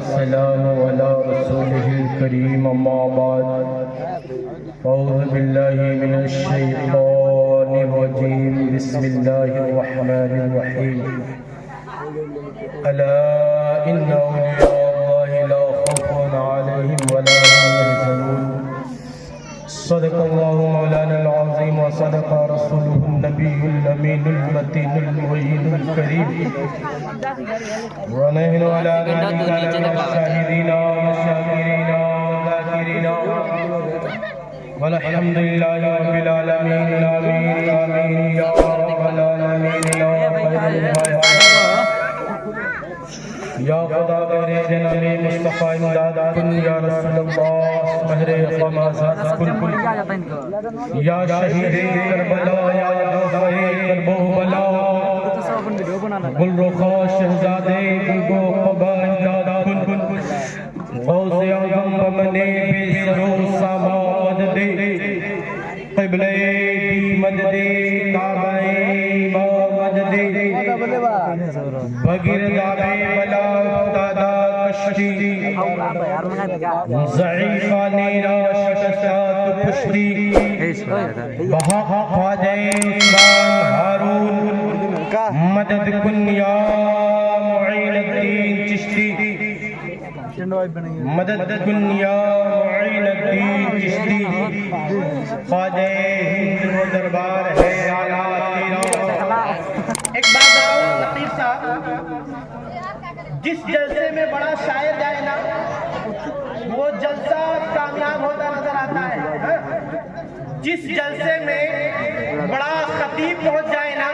والسلام على رسوله الكريم أما بعد أعوذ بالله من الشيطان الرجيم بسم الله الرحمن الرحيم ألا إن أولياء الله لا خوف عليهم ولا هم يحزنون صدق الله مولانا العظيم وصدق رسوله النبي الأمين المتين المعين الكريم ونحن على ذلك الشاهدين والشاكرين والذاكرين والحمد لله رب العالمين آمين آمين يا رب العالمين يا خير الخالقين یا خدا میرے جناب مصطفیٰ امداد کن یا رسول اللہ مہر قمازات کن یا شہید کربلا یا غزوہ کربلا گل رخا شہزادے گلگو قبا امداد کن غوث اعظم بمنے بے سرو ساما مددے قبلے دی مددے کعبہ امام مددے بغیر دابے بلا دادا کشتی ضعیفہ نیرا شکستات پشتی بہا خواجہ عثمان ہارون مدد کن یا معین الدین چشتی مدد کن یا معین الدین چشتی خواجہ ہند و دربار ہے آلہ تیرا ایک بات آؤ لطیف صاحب جس جلسے میں بڑا شاعر جائے نا وہ جلسہ کامیاب ہوتا نظر آتا ہے جس جلسے میں بڑا خطیب پہنچ جائے نا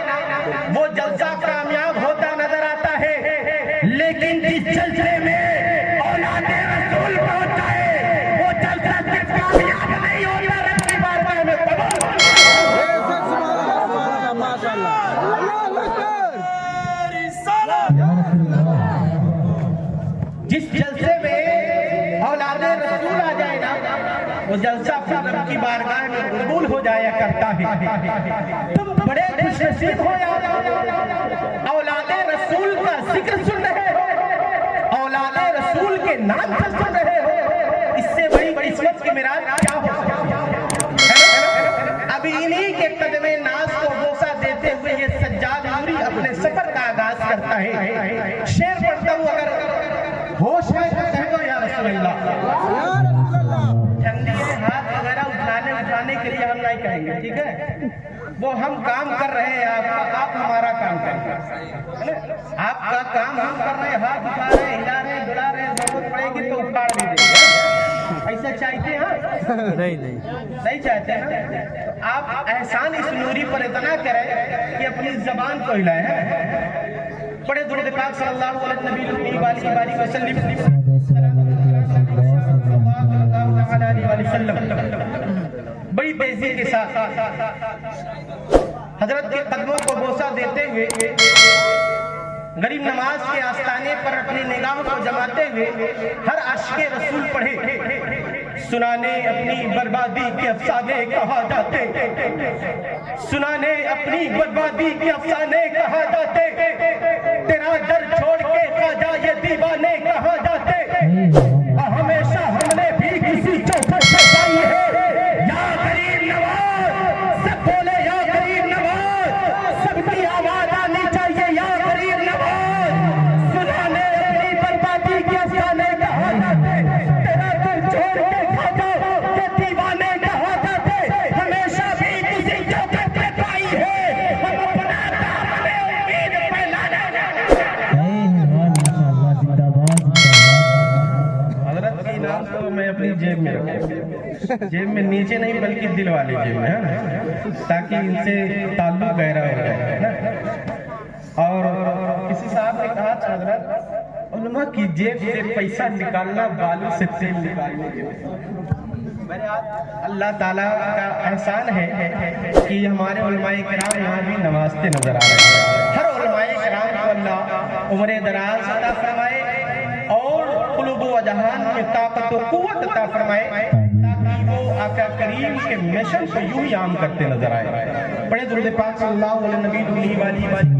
وہ جلسہ کامیاب ہوتا نظر آتا ہے لیکن جس جلسے میں اولاد رسول پہنچ جائے وہ جلسہ صرف کامیاب نہیں ہوتا رب کی بارگاہ میں قبول جس جلسے میں اولاد رسول آ جائے نا وہ جلسہ پھر رب کی بارگاہ میں قبول ہو جایا کرتا ہے تم بڑے خوش نصیب ہو یار اولاد رسول کا ذکر سن رہے ہو اولاد رسول کے نام پر سن رہے ہو اس سے بڑی قسمت کی میراث کیا ہو ابھی انہی کے قدم ناز کو بوسہ دیتے ہوئے یہ سجاد نوری اپنے سفر کا آغاز کرتا ہے شعر پڑھتا ہوں اگر ہوش میں کہہ دو یا رسول اللہ ٹھنڈی ہاتھ وغیرہ اٹھانے کے لیے ہم نہیں کہیں گے ٹھیک ہے وہ ہم کام کر رہے ہیں آپ ہمارا کام کر رہے ہیں آپ کا کام ہم کر رہے ہیں ہاتھ اٹھا رہے ہیں ہلا رہے ہیں دلا رہے ہیں ضرورت پڑے گی تو اٹھاڑ بھی دیں گے ایسا چاہتے ہیں نہیں چاہتے ہیں آپ احسان اس نوری پر اتنا کریں کہ اپنی زبان کو ہلائیں پڑھے درود پاک صلی اللہ علیہ وسلم بڑی تیزی کے ساتھ حضرت کے قدموں کو بوسہ دیتے ہوئے غریب نماز کے آستانے پر اپنی نگاہوں کو جماتے ہوئے ہر عاشق رسول پڑھے سنانے اپنی بربادی کے افسانے کہا جاتے سنانے اپنی بربادی کے افسانے کہا جاتے تیرا در چھوڑ کے خواجہ یہ دیوانے کہا جاتے ہمیشہ ہم نے بھی کسی چوکھٹ سے جائی ہے یا غریب نواز سب بولے یا غریب نواز سب کی آواز آنی چاہیے یا غریب نواز سنانے اپنی بربادی کے افسانے کہا جاتے تیرا در چھوڑ کے خواجہ یہ دیوانے کہا جاتے ہمیشہ بھی کسی چوکھٹ سے پائی ہے ہم اپنا دامن امید پھیلانے حضرت کی نام تو میں اپنی جیب میں رکھوں جیب میں نیچے نہیں بلکہ دل والے جیب میں تاکہ ان سے تعلق گہرا ہو جائے اور کسی صاحب نے کہا تھا حضرت علماء کی جیب سے پیسہ نکالنا بالوں سے تیل نکالنے کے لیے اللہ تعالیٰ کا احسان ہے کہ ہمارے علماء کرام یہاں بھی نوازتے نظر آ رہے ہیں ہر علماء کرام کو اللہ عمر دراز عطا فرمائے اور قلوب و جہان میں طاقت و قوت عطا فرمائے تاکہ وہ آقا کریم کے مشن کو یوں ہی عام کرتے نظر آئے پڑھے درود پاک صلی اللہ علیہ نبی علیہ وسلم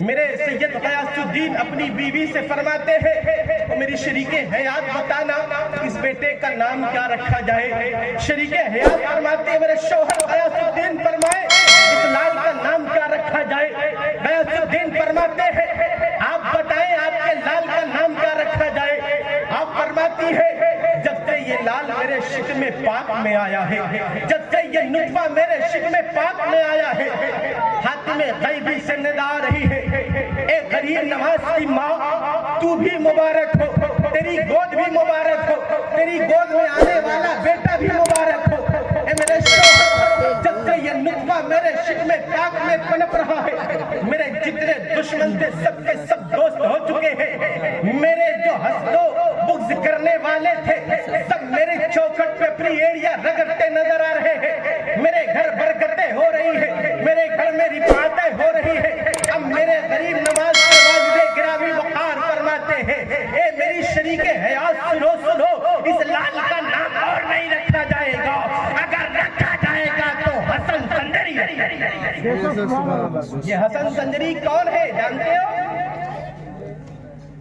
میرے سید غیاث الدین اپنی بیوی سے فرماتے ہیں تو میری شریک حیات بتانا اس بیٹے کا نام کیا رکھا جائے. شریک حیات فرماتے ہیں میرے شوہر غیاث الدین فرمائے اس لال کا نام کیا رکھا جائے. غیاث الدین فرماتے ہیں آپ بتائیں آپ کے لال کا نام کیا رکھا جائے. آپ فرماتی ہے جب سے یہ لال میرے شکم پاک میں آیا ہے, جب سے یہ نطفہ میرے شکم پاک میں آیا ہے, حاتم غیبی سے ندا رہی ہے اے غریب نواز کی ماں تو بھی مبارک ہو, تیری گود بھی مبارک ہو, تیری گود میں آنے والا بیٹا بھی مبارک ہو. اے میرے شوہر جب سے یہ نطفہ میرے شکم پاک میں پنپ رہا ہے میرے جتنے دشمن تھے سب کے سب دوست ہو چکے ہیں. میرے جو حسد و بغض کرنے والے تھے سب میرے چوکھٹ پہ اپنی ایڑیاں رگڑتے نظر آ رہے ہیں. میرے گھر برکتیں ہو رہی ہیں, میرے گھر میں رفاعتیں ہو رہی ہیں. اب میرے غریب نواز کے والد گرامی وقار فرماتے ہیں اے میری شریک حیات سنو سنو اس لال کا نام اور نہیں رکھا جائے گا, اگر رکھا جائے گا تو حسن سنجری. یہ حسن سنجری کون ہے جانتے ہو؟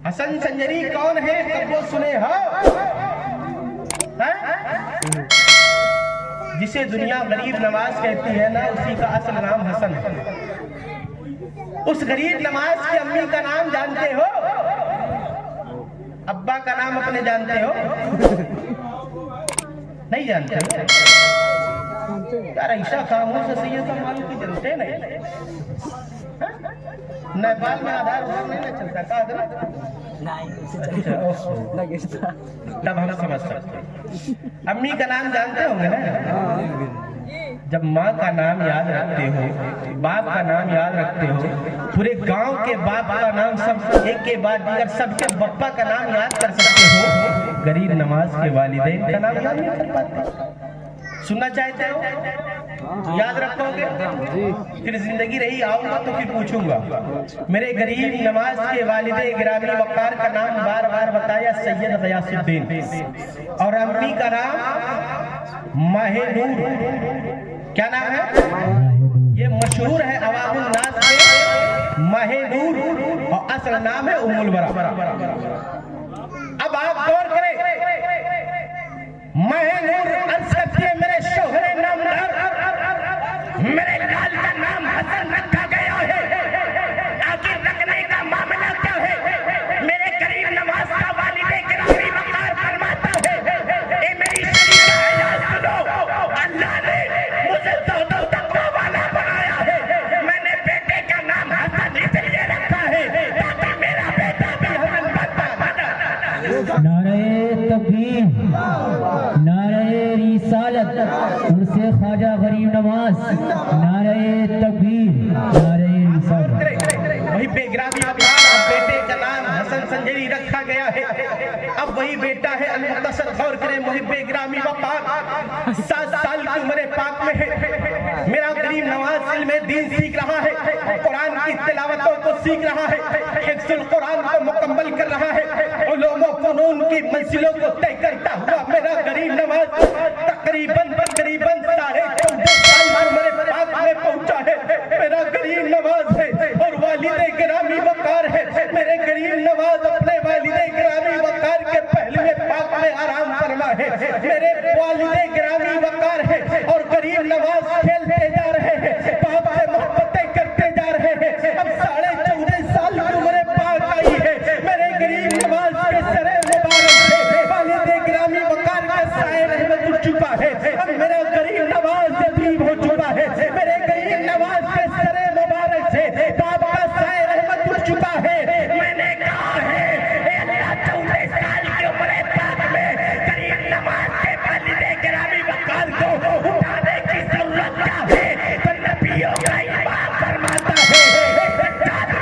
حسن سنجری کون ہے تب وہ سنے ہو؟ جسے دنیا غریب نواز کہتی ہے نا اسی کا اصل نام حسن ہے. اس غریب نواز کی امی کا نام جانتے ہو؟ ابا کا نام اپنے جانتے ہو؟ نہیں جانتے ہو یار, ایسا خاموش سے سید سلمان کی جنتے نہیں. نیپال میں آدھار نہیں چلتا کا تب ہم سمجھ سکتے. امی کا نام جانتے ہوں گے نا. جب ماں کا نام یاد رکھتے ہو, باپ کا نام یاد رکھتے ہو, پورے گاؤں کے باپ کا نام سب ایک کے بعد دیگر سب کے بپا کا نام یاد کر سکتے ہو, غریب نواز کے والدین کا نام یاد نہیں کر پاتے. سننا چاہتے ہو؟ یاد رکھو گے پھر زندگی رہی آؤں گا تو پھر پوچھوں گا. میرے غریب نواز کے والد گرامی وقار کا نام بار بار بتایا سید غیاث الدین, اور امی کا نام ماہ نور. کیا نام ہے؟ یہ مشہور ہے عوام الناس میں ماہ نور, اور اصل نام ہے ام البرا. اب آپ غور کریں ماہ نور عرض کرتی ہے میرے شوہر نامدار میرے لال کا نام حسن رکھا گیا ہے, آخر رکھنے کا معاملہ کیا ہے؟ میرے غریب نواز کا والد گرامی وقار فرماتا ہے اے میری شریک حیات سنو, اللہ نے مجھے زہد و تقوی والا بنایا ہے, میں نے بیٹے کا نام حسن اس لیے رکھا ہے تاکہ میرا بیٹا بھی حسن بنتا. نعرہ تکبیر, نعرہ رسالت, ان سے خواجہ غریب نواز. نعرہ تکبیر, نعرہ رسالت. وہی بے گرامی وقار اب بیٹے کا نام حسن سنجری رکھا گیا ہے. اب وہی بیٹا ہے المختصر غور کریں محب گرامی وقار 7 سال کی عمر پاک میں ہے. میرا غریب نواز علم دین سیکھ رہا ہے, قرآن کی تلاوتوں کو سیکھ رہا ہے, حفظ القرآن کو مکمل کر رہا ہے, علوم و فنون کی منزلوں کو طے کرتا ہوا میرا غریب نواز تقریباً 14.5 سال عمر پاک میں پہنچا ہے. میرا غریب نواز ہے اور والد گرامی وقار ہے. میرے غریب نواز اپنے والد گرامی وقار کے پہلے پاک میں آرام فرما ہے. میرے والد گرامی وقار ہے اور غریب نواز کھیلتے جا رہے ہیں, باپ سے محبتیں کرتے جا رہے ہیں. اب 14.5 سال کی عمر پاک آئی ہے. میرے غریب نواز کے سر مبارک سے والد گرامی وقار کا سایہ رحمت اٹھ چکا ہے. اب میرا غریب نواز یتیم ہو چکا ہے. میرے غریب نواز کے سر مبارک سے باپ کا سایہ رحمت اٹھ چکا ہے. میں نے کہا ہے اے اللہ 14 سال کی عمر پاک میں غریب نواز کے والد گرامی وقار کو اٹھانے کی ضرورت کیا ہے؟ تو نبیوں کا امام فرماتا ہے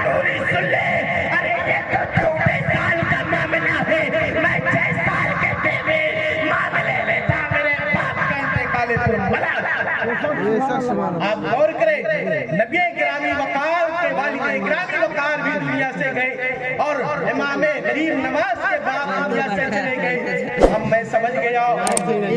نوری سن لے, ارے یہ تو 14 سال کا معاملہ ہے, میں 6 سال کے تیرے معاملے میں تھا میرے باپ کا انتقال بلا. آپ غور کریں نبی گرامی وقار کے والد گرامی وقار بھی دنیا سے گئے اور امام غریب نواز کے باپ دنیا سے چلے گئے. اب میں سمجھ گیا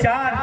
4